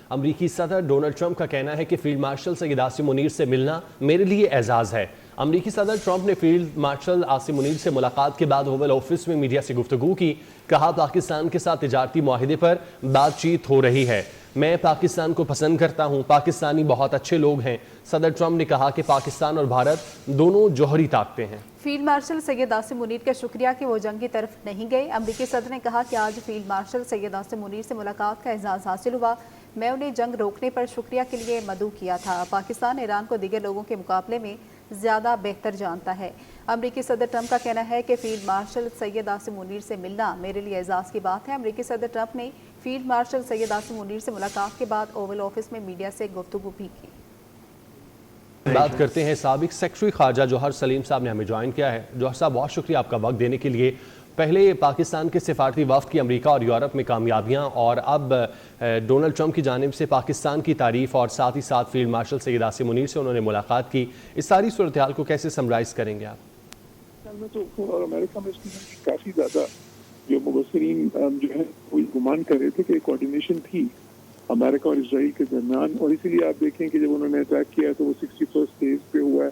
امریکی صدر Donald Trump کا کہنا ہے کہ فیلڈ مارشل سید عاصم منیر سے ملنا میرے لیے اعزاز ہے۔ امریکی صدر ٹرمپ نے فیلڈ مارشل عاصم منیر سے ملاقات کے بعد اوول آفس میں میڈیا سے گفتگو کی۔ کہا پاکستان کے ساتھ تجارتی معاہدے پر بات چیت ہو رہی ہے۔ میں پاکستان کو پسند کرتا ہوں، پاکستانی بہت اچھے لوگ ہیں۔ صدر ٹرمپ نے کہا کہ پاکستان اور بھارت دونوں جوہری طاقتیں ہیں۔ فیلڈ مارشل سید عاصم منیر کا شکریہ کہ وہ جنگ کی طرف نہیں گئے۔ امریکی صدر نے کہا کہ آج فیلڈ مارشل سید عاصم منیر سے ملاقات کا اعزاز حاصل ہوا۔ میں انہیں جنگ روکنے پر شکریہ کے لیے مدعو کیا تھا۔ پاکستان ایران کو دیگر لوگوں کے مقابلے میں زیادہ بہتر جانتا ہے۔ امریکی صدر ٹرمپ کا کہنا ہے کہ فیلڈ مارشل سید عاصم منیر سے ملنا میرے لیے اعزاز کی بات ہے۔ امریکی صدر ٹرمپ نے فیلڈ مارشل سید عاصم منیر سے ملاقات کے بعد اوول آفس میں میڈیا سے گفتگو بھی کی۔ بات کرتے ہیں سابق سیکرٹری خارجہ جوہر سلیم صاحب نے ہمیں جوائن کیا ہے۔ جوہر صاحب بہت شکریہ آپ کا وقت دینے کے لیے۔ پہلے پاکستان کے سفارتی وفد کی امریکہ اور یورپ میں کامیابیاں اور اب ڈونلڈ ٹرمپ کی جانب سے پاکستان کی تعریف اور ساتھ ہی ساتھ فیلڈ مارشل سید عاصم منیر سے انہوں نے ملاقات کی، اس ساری صورتحال کو کیسے سمرائز کریں گے آپ؟ اور امریکہ میں اس کی کافی زیادہ جو مبصرین جو ہے وہ گمان کر رہے تھے کہ کوارڈینیشن تھی امریکہ اور اسرائیل کے درمیان، اور اسی لیے آپ دیکھیں کہ جب انہوں نے اٹیک کیا تو وہ 61st ڈیز پہ ہوا ہے۔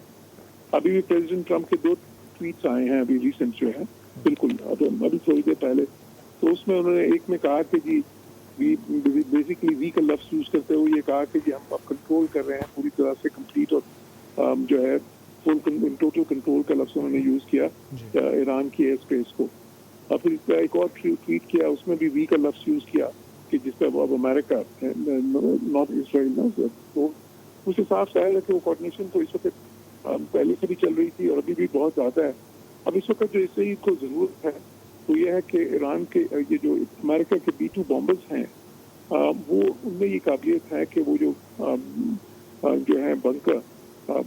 ابھی بھی پریزیڈنٹ ٹرمپ کے 2 ٹویٹس آئے ہیں ابھی ریسنٹ جو ہے، بالکل ابھی تھوڑی دیر پہلے، تو اس میں انہوں نے ایک میں کہا کہ جی بیسیکلی وی کا لفظ یوز کرتے ہوئے یہ کہا کہ جی ہم اب کنٹرول کر رہے ہیں پوری طرح سے کمپلیٹ، اور جو ہے فل ٹوٹل کنٹرول کا لفظ انہوں نے یوز کیا ایران کی ایئر اسپیس کو۔ اور پھر ایک اور ٹویٹ کیا، اس میں بھی وی کا لفظ یوز کیا کہ جس پہ اب امریکہ نارتھ اسرائیل نا، تو اس سے صاف ظاہر ہے کہ وہ کوارڈینیشن تو اس وقت پہلے سے بھی چل رہی تھی اور ابھی بھی بہت زیادہ ہے۔ اب اس وقت جو اسرائیل کو ضرورت ہے تو یہ ہے کہ ایران کے یہ جو امریکہ کے B-2 بامبرز ہیں وہ ان میں یہ قابلیت ہے کہ وہ جو ہے بنکر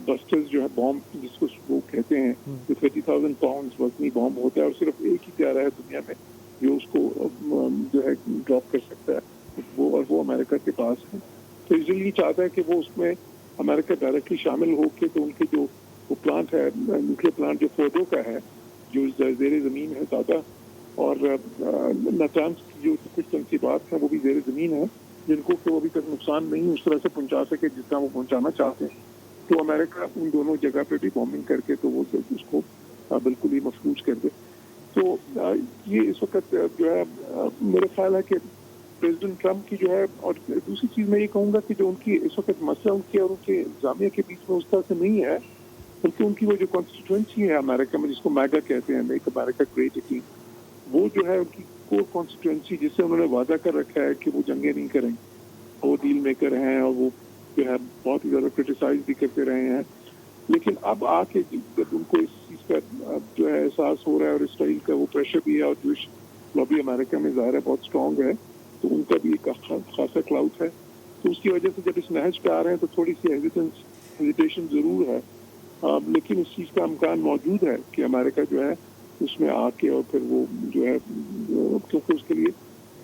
بسٹرز جو ہے بامب جس کو وہ کہتے ہیں، جو 30,000 پاؤنڈز وزنی بامب ہوتا ہے اور صرف ایک ہی پیارا ہے دنیا میں جو اس کو جو ہے ڈراپ کر سکتا ہے، وہ اور وہ امریکہ کے پاس ہے۔ تو اسرائیل یہ چاہتا ہے کہ وہ اس میں امریکہ ڈائریکٹلی شامل ہو کے تو ان کے جو وہ پلانٹ ہے نیوکلیر پلانٹ جو فوڈو کا ہے جو زیر زمین ہے زیادہ، اور نتانز کی جو کچھ تنصیبات ہیں وہ بھی زیر زمین ہیں جن کو کہ وہ ابھی تک نقصان نہیں اس طرح سے پہنچا سکے جس طرح وہ پہنچانا چاہتے ہیں، تو امریکہ ان دونوں جگہ پہ بھی بامبنگ کر کے تو وہ اس کو بالکل ہی مفلوج کر دے۔ تو یہ اس وقت جو ہے میرا خیال ہے کہ پریزیڈنٹ ٹرمپ کی جو ہے، اور دوسری چیز میں یہ کہوں گا کہ جو ان کی اس وقت مسئلہ ان کی اور ان کے انتظامیہ کے بیچ میں اس طرح سے نہیں ہے، بلکہ ان کی وہ جو کانسٹیٹوئنسی ہے امریکہ میں جس کو میگا کہتے ہیں، میک امریکہ گریٹ اگین، وہ جو ہے ان کی کور کانسٹیٹوئنسی جس سے انہوں نے وعدہ کر رکھا ہے کہ وہ جنگیں نہیں کریں، وہ ڈیل میکر ہیں اور وہ جو ہے بہت ہی زیادہ کرٹیسائز بھی کرتے رہے ہیں، لیکن اب آ کے جب ان کو اس چیز کا جو ہے احساس ہو رہا ہے اور اسرائیل کا وہ پریشر بھی ہے اور جوش لابی امریکہ میں ظاہر ہے بہت اسٹرانگ ہے، تو ان کا بھی ایک خاصا کلاؤٹ ہے، تو اس کی وجہ سے جب اس نہج پہ آ رہے ہیں تو تھوڑی سی ہیزیٹیشن ضرور ہے، لیکن اس چیز کا امکان موجود ہے کہ امریکہ جو ہے اس میں آ کے اور پھر وہ جو ہے کیونکہ اس کے لیے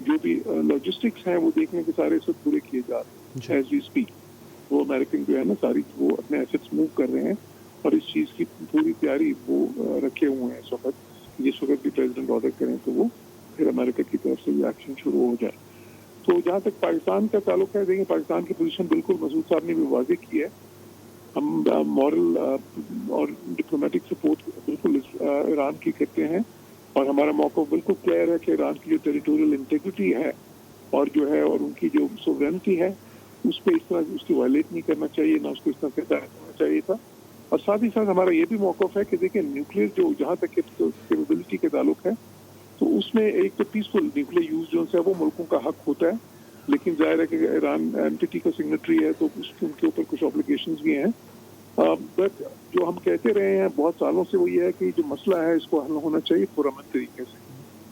جو بھی لاجسٹکس ہیں وہ دیکھنے کے سارے اس وقت پورے کیے جا رہے ہیں ایز وی اسپیک، وہ امریکن جو ہے نا ساری وہ اپنے ایسٹس موو کر رہے ہیں اور اس چیز کی پوری تیاری وہ رکھے ہوئے ہیں اس وقت، جس وقت بھی پریزیڈنٹ آرڈر کریں تو وہ پھر امریکہ کی طرف سے یہ ایکشن شروع ہو جائے۔ تو جہاں تک پاکستان کا تعلق ہے، دیکھیں پاکستان کی پوزیشن بالکل مسعود صاحب نے بھی واضح کی ہے، ہم مورل اور ڈپلومیٹک سپورٹ بالکل ایران کی کرتے ہیں اور ہمارا موقف بالکل کلیئر ہے کہ ایران کی جو ٹیریٹوریل انٹیگریٹی ہے اور جو ہے اور ان کی جو سوورینٹی ہے اس پہ اس طرح اس کی وائلیٹ نہیں کرنا چاہیے، نہ اس کو اس طرح سے کرنا چاہیے تھا، اور ساتھ ہی ساتھ ہمارا یہ بھی موقف ہے کہ دیکھیں نیوکلیر جو جہاں تک کیپیبلٹی کے تعلق ہے تو اس میں ایک تو پیسفل نیوکلیر یوز جو ہے وہ ملکوں کا حق ہوتا ہے، لیکن ظاہر ہے کہ ایران NPT کا سگنیٹری ہے تو ان کے اوپر کچھ آبلیگیشنز بھی ہیں، بٹ جو ہم کہتے رہے ہیں بہت سالوں سے وہ یہ ہے کہ جو مسئلہ ہے اس کو حل ہونا چاہیے پرامن طریقے سے،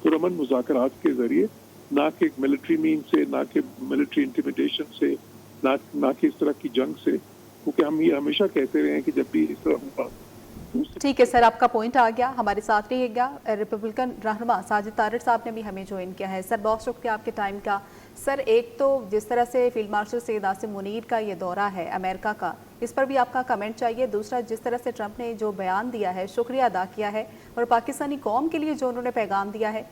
پرامن مذاکرات کے ذریعے، نہ کہ ملٹری مین سے، نہ کہ ملٹری انٹیمیڈیشن سے، نہ کہ اس طرح کی جنگ سے، کیونکہ ہم یہ ہمیشہ کہتے رہے ہیں کہ جب بھی اس طرح ہوا۔ ٹھیک ہے سر، آپ کا پوائنٹ آ گیا، ہمارے ساتھ رہیے گا۔ ریپبلکن رہنما ساجد طارڑ صاحب نے بھی ہمیں جوائن کیا ہے۔ سر بہت شکریہ آپ کے ٹائم کا۔ سر ایک تو جس طرح سے فیلڈ مارشل سید عاصم منیر کا یہ دورہ ہے امریکہ کا، اس پر بھی آپ کا کمنٹ چاہیے۔ دوسرا جس طرح سے ٹرمپ نے جو بیان دیا ہے، شکریہ ادا کیا ہے، اور پاکستانی قوم کے لیے جو انہوں نے پیغام دیا ہے،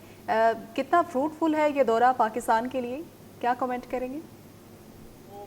کتنا فروٹفل ہے یہ دورہ پاکستان کے لیے، کیا کمنٹ کریں گے؟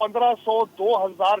1500 2000